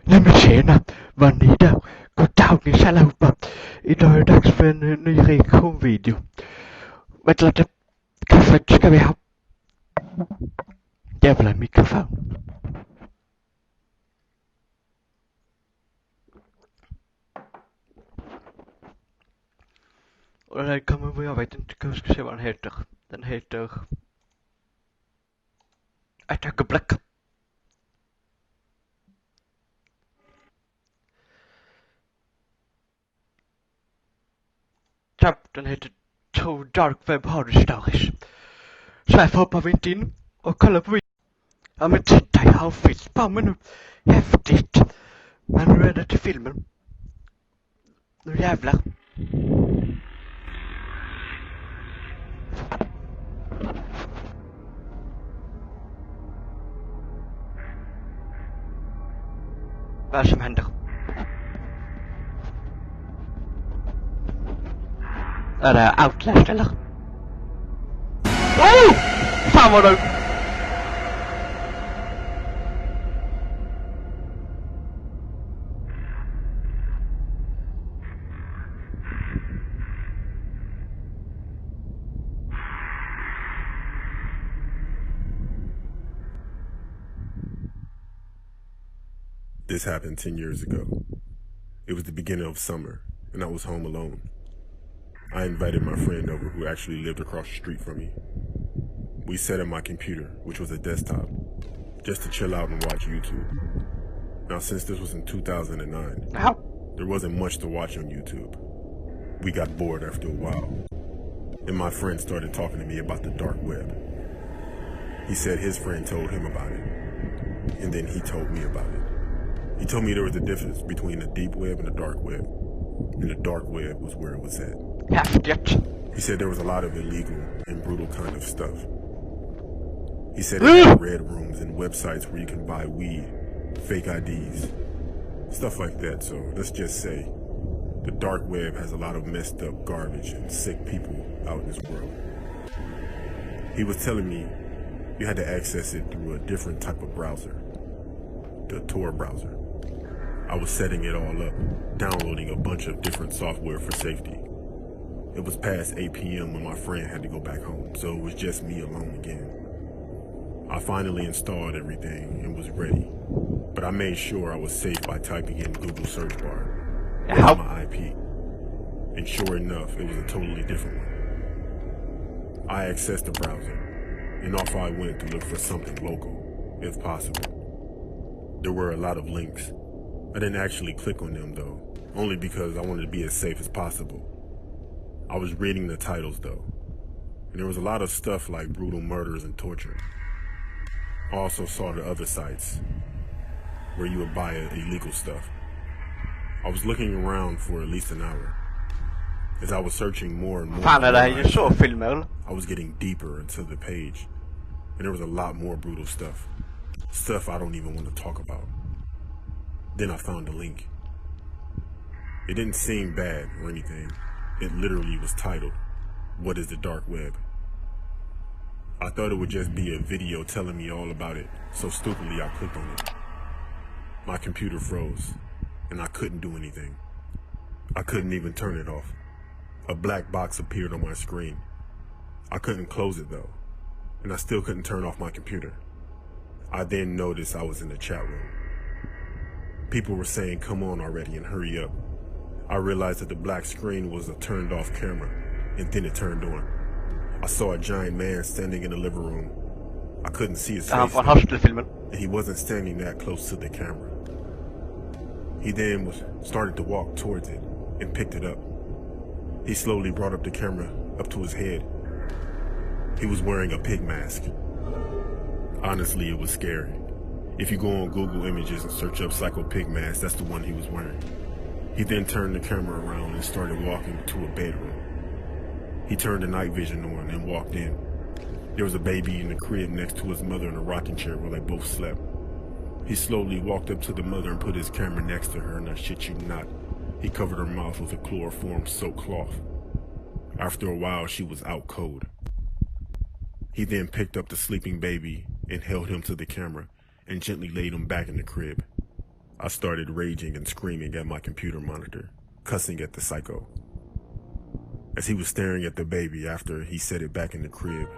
Nej men tjena, vad ni där? God dag ni allihopa. Idag är det dags för en ny reaktionvideo. Vänta lite, kaffet ska vi ha. Jävla mikrofon. Och den här kommer, jag vet inte, jag ska se vad den heter. Den heter Attack a Black. Den heter Two Dark Web Horror Stories. Så här hoppar vi inte in och kollar på videon. Ja men titta, jag har film på mig nu. Häftigt. Men nu är det till filmen. Nu jävlar. Vad som händer? Är det Outlast eller? Oh! Fan vad du! This happened 10 years ago. It was the beginning of summer, and I was home alone. I invited my friend over who actually lived across the street from me. We sat at my computer, which was a desktop, just to chill out and watch YouTube. Now, since this was in 2009, there wasn't much to watch on YouTube. We got bored after a while, and my friend started talking to me about the dark web. He said his friend told him about it, and then he told me about it. He told me there was a difference between the deep web and the dark web, and the dark web was where it was at. He said there was a lot of illegal and brutal kind of stuff. He said there were red rooms and websites where you can buy weed, fake IDs, stuff like that. So let's just say the dark web has a lot of messed up garbage and sick people out in this world. He was telling me you had to access it through a different type of browser, the Tor browser. I was setting it all up, downloading a bunch of different software for safety. It was past 8 p.m. when my friend had to go back home, so it was just me alone again. I finally installed everything and was ready, but I made sure I was safe by typing in Google search bar, what's my IP, and sure enough, it was a totally different one. I accessed the browser, and off I went to look for something local, if possible. There were a lot of links. I didn't actually click on them though, only because I wanted to be as safe as possible. I was reading the titles though, and there was a lot of stuff like brutal murders and torture. I also saw the other sites, where you would buy illegal stuff. I was looking around for at least an hour. As I was searching more and more, I was getting deeper into the page, and there was a lot more brutal stuff. Stuff I don't even want to talk about. Then I found a link. It didn't seem bad or anything. It literally was titled, "What is the Dark Web?" I thought it would just be a video telling me all about it, so stupidly I clicked on it. My computer froze, and I couldn't do anything. I couldn't even turn it off. A black box appeared on my screen. I couldn't close it though, and I still couldn't turn off my computer. I then noticed I was in the chat room. People were saying, "Come on already and hurry up." I realized that the black screen was a turned off camera, and then it turned on. I saw a giant man standing in the living room. I couldn't see his face, and he wasn't standing that close to the camera. He then started to walk towards it and picked it up. He slowly brought up the camera up to his head. He was wearing a pig mask. Honestly, it was scary. If you go on Google Images and search up Psycho Pig Mask, that's the one he was wearing. He then turned the camera around and started walking to a bedroom. He turned the night vision on and walked in. There was a baby in the crib next to his mother in a rocking chair where they both slept. He slowly walked up to the mother and put his camera next to her, and I shit you not, he covered her mouth with a chloroform-soaked cloth. After a while, she was out cold. He then picked up the sleeping baby and held him to the camera and gently laid him back in the crib. I started raging and screaming at my computer monitor, cussing at the psycho. As he was staring at the baby after he set it back in the crib,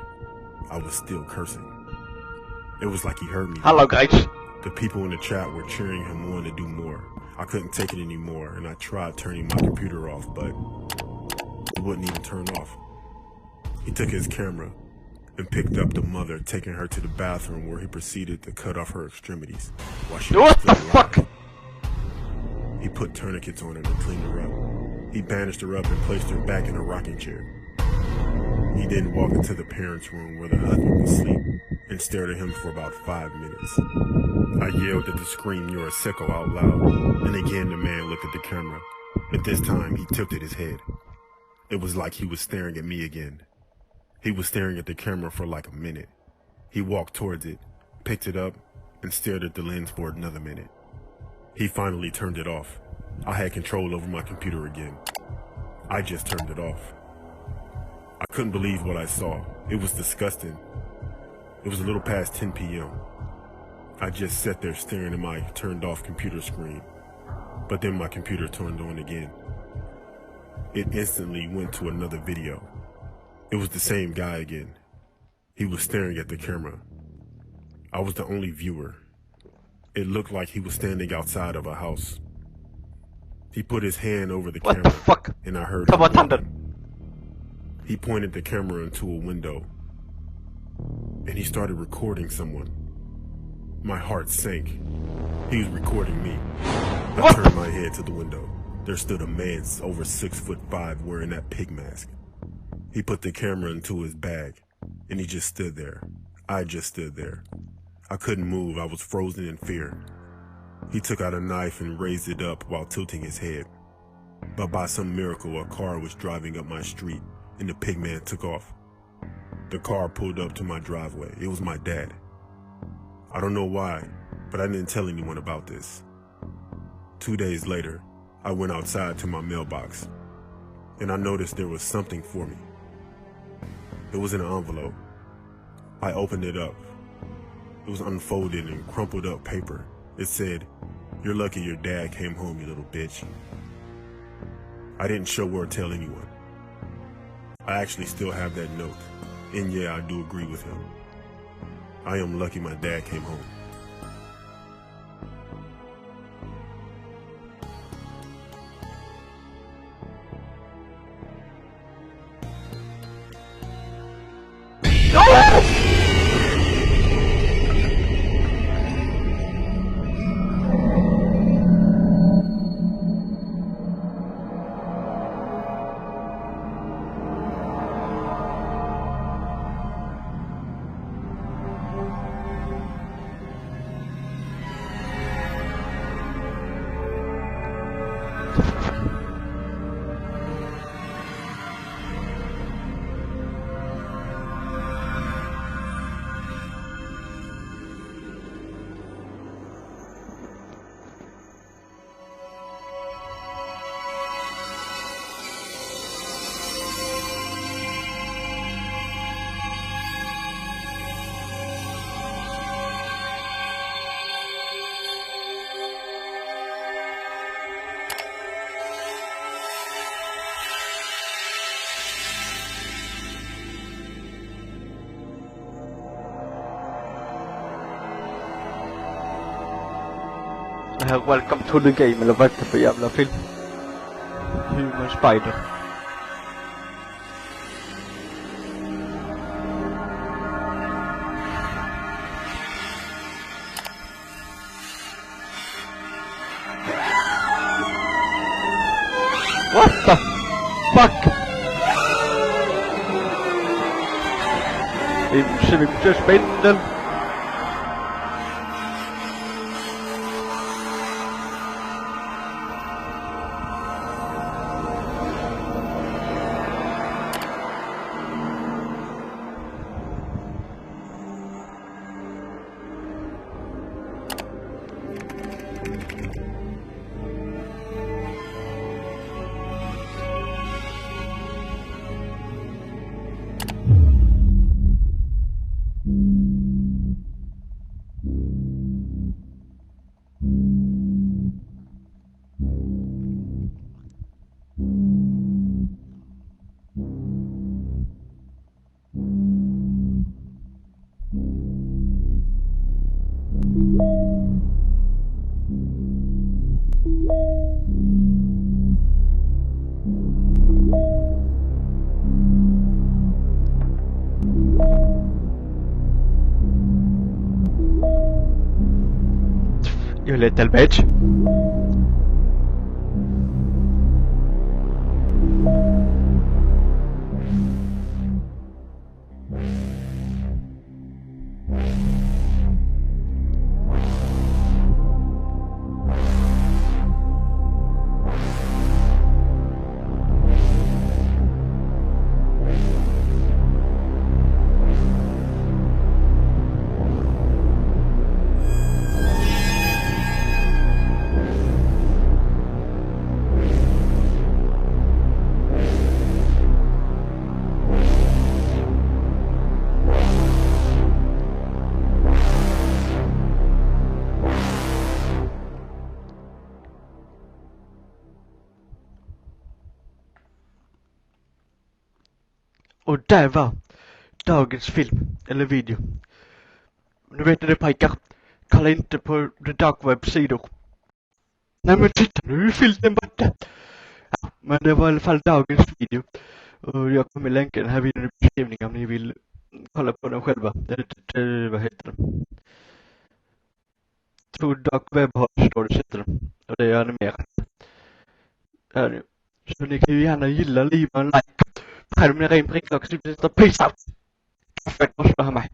I was still cursing. It was like he heard me. Hello, guys. The people in the chat were cheering him on to do more. I couldn't take it anymore, and I tried turning my computer off, but it wouldn't even turn off. He took his camera and picked up the mother, taking her to the bathroom where he proceeded to cut off her extremities while she was What still the alive. fuck? He put tourniquets on her and cleaned her up. He bandaged her up and placed her back in a rocking chair. He then walked into the parents' room where the husband was asleep and stared at him for about 5 minutes. I yelled at the "Scream, you're a sicko" out loud, and again the man looked at the camera, but this time he tilted his head. It was like he was staring at me again. He was staring at the camera for like a minute. He walked towards it, picked it up, and stared at the lens for another minute. He finally turned it off. I had control over my computer again. I just turned it off. I couldn't believe what I saw. It was disgusting. It was a little past 10 p.m. I just sat there staring at my turned off computer screen, but then my computer turned on again. It instantly went to another video. It was the same guy again. He was staring at the camera. I was the only viewer. It looked like he was standing outside of a house. He put his hand over the What camera, the fuck? and I heard Come him on, Thunder. walking. He pointed the camera into a window, and he started recording someone. My heart sank. He was recording me. I What? turned my head to the window. There stood a man over 6'5" wearing that pig mask. He put the camera into his bag, and he just stood there. I just stood there. I couldn't move. I was frozen in fear. He took out a knife and raised it up while tilting his head. But by some miracle, a car was driving up my street, and the pig man took off. The car pulled up to my driveway. It was my dad. I don't know why, but I didn't tell anyone about this. 2 days later, I went outside to my mailbox, and I noticed there was something for me. It was in an envelope. I opened it up. It was unfolded in crumpled up paper. It said, "You're lucky your dad came home, you little bitch." I didn't show or tell anyone. I actually still have that note, and yeah, I do agree with him. I am lucky my dad came home. Welcome to the game, eller vad är det för jävla film? Human Spider. What the fuck? Im Spindel. Yo le tal bitch. Och där var dagens film, eller video. Nu vet ni det pojkar, kolla inte på the dark web-sidor. Nej men titta, nu är filten borta. Ja, men det var i alla fall dagens video. Och jag kommer länka den här videon i beskrivningen om ni vill kolla på den själva. Vad heter den? Jag tror dark web har stories heter den. Och det är animerat. Här nu. Så ni kan ju gärna gilla, liva en like. Prenumerera in på riksdagen och sluta peace out. Fett måste ha mig.